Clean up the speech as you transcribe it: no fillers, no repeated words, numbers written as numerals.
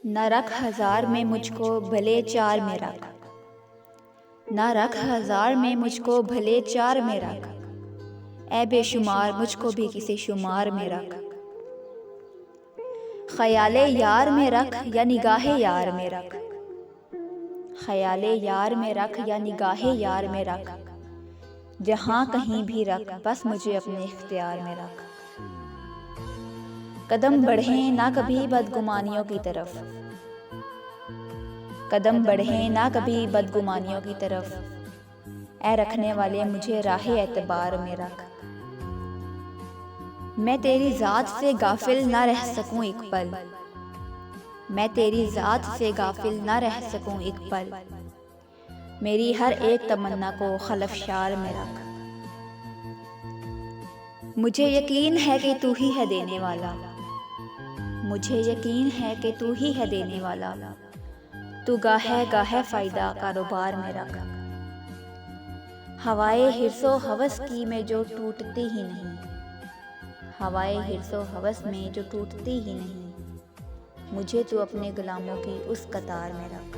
न रख हजार में मुझको भले चार में रख, न रख हजार में मुझको भले चार में रख, ऐ बेशुमार मुझको भी किसी शुमार में रख। ख्याले यार में रख या निगाहे यार में रख, ख्याले यार में रख या निगाहे यार में रख, जहाँ कहीं भी रख बस मुझे अपने इख्तियार में रख। कदम बढ़े ना कभी बदगुमानियों की तरफ, कदम बढ़े ना कभी बदगुमानियों की तरफ, ऐ रखने वाले मुझे राहे एतबार में रख। मैं तेरी ज़ात से गाफिल ना रह सकूं एक पल, मैं तेरी ज़ात से गाफिल ना रह सकूं एक पल, मेरी हर एक तमन्ना को खलफशार में रख। मुझे यकीन है कि तू ही है देने वाला, मुझे यकीन है कि तू ही है देने वाला, तू गाहे गाहे फ़ायदा कारोबार में रख। हवाए हिर्सो हवस की में जो टूटती ही नहीं, हवाए हिर्सो हवस में जो टूटती ही नहीं, मुझे तू अपने गुलामों की उस कतार में रख।